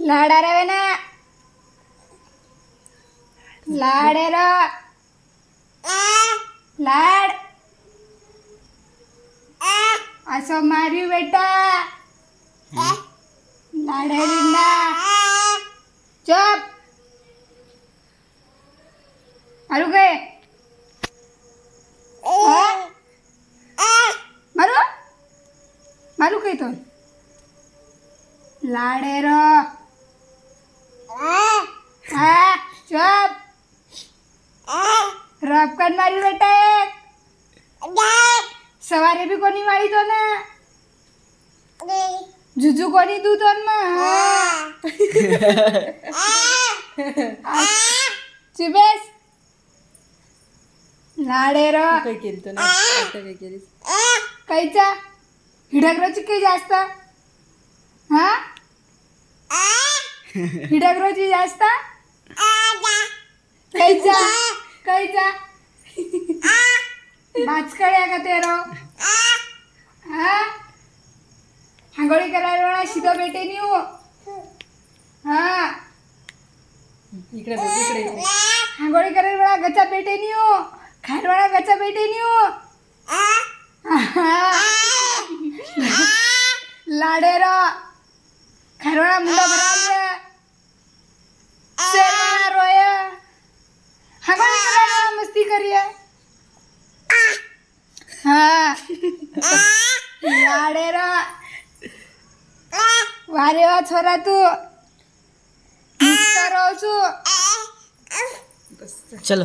लाडा रवे ना लाडे रो लाड असो मार्યું बेटा लाडे लिंदा चुप मारू के मारू मारू के तो लाडे रो हाँ चुप रब कर मार्યું बेटा एक सवारे भी कोनी मारी तो ना जुजू कोनी दू तो ना चिबेस लाडे रो काय केलं ना आता काय केलीस कायचा हिडकरोची काही जास्त हा हिडकरोची जास्त कायचा कायचा बाचकड्या का तेरो हा हांगोळी करायला वेळा शिदा बेटे नी हो हा इकडे बघ इकडे हांगोळी करायला वेळा गचा बेटे नी हो खायला वेळा गचा बेटे नी हो लाडे रो खायला वेळा मुंडा भराले सेवा रोय हांगोळी करायला वेळा मस्ती करिए हाँ लाडे रो वारे वा छोरा तू मस्त रहो छू चलो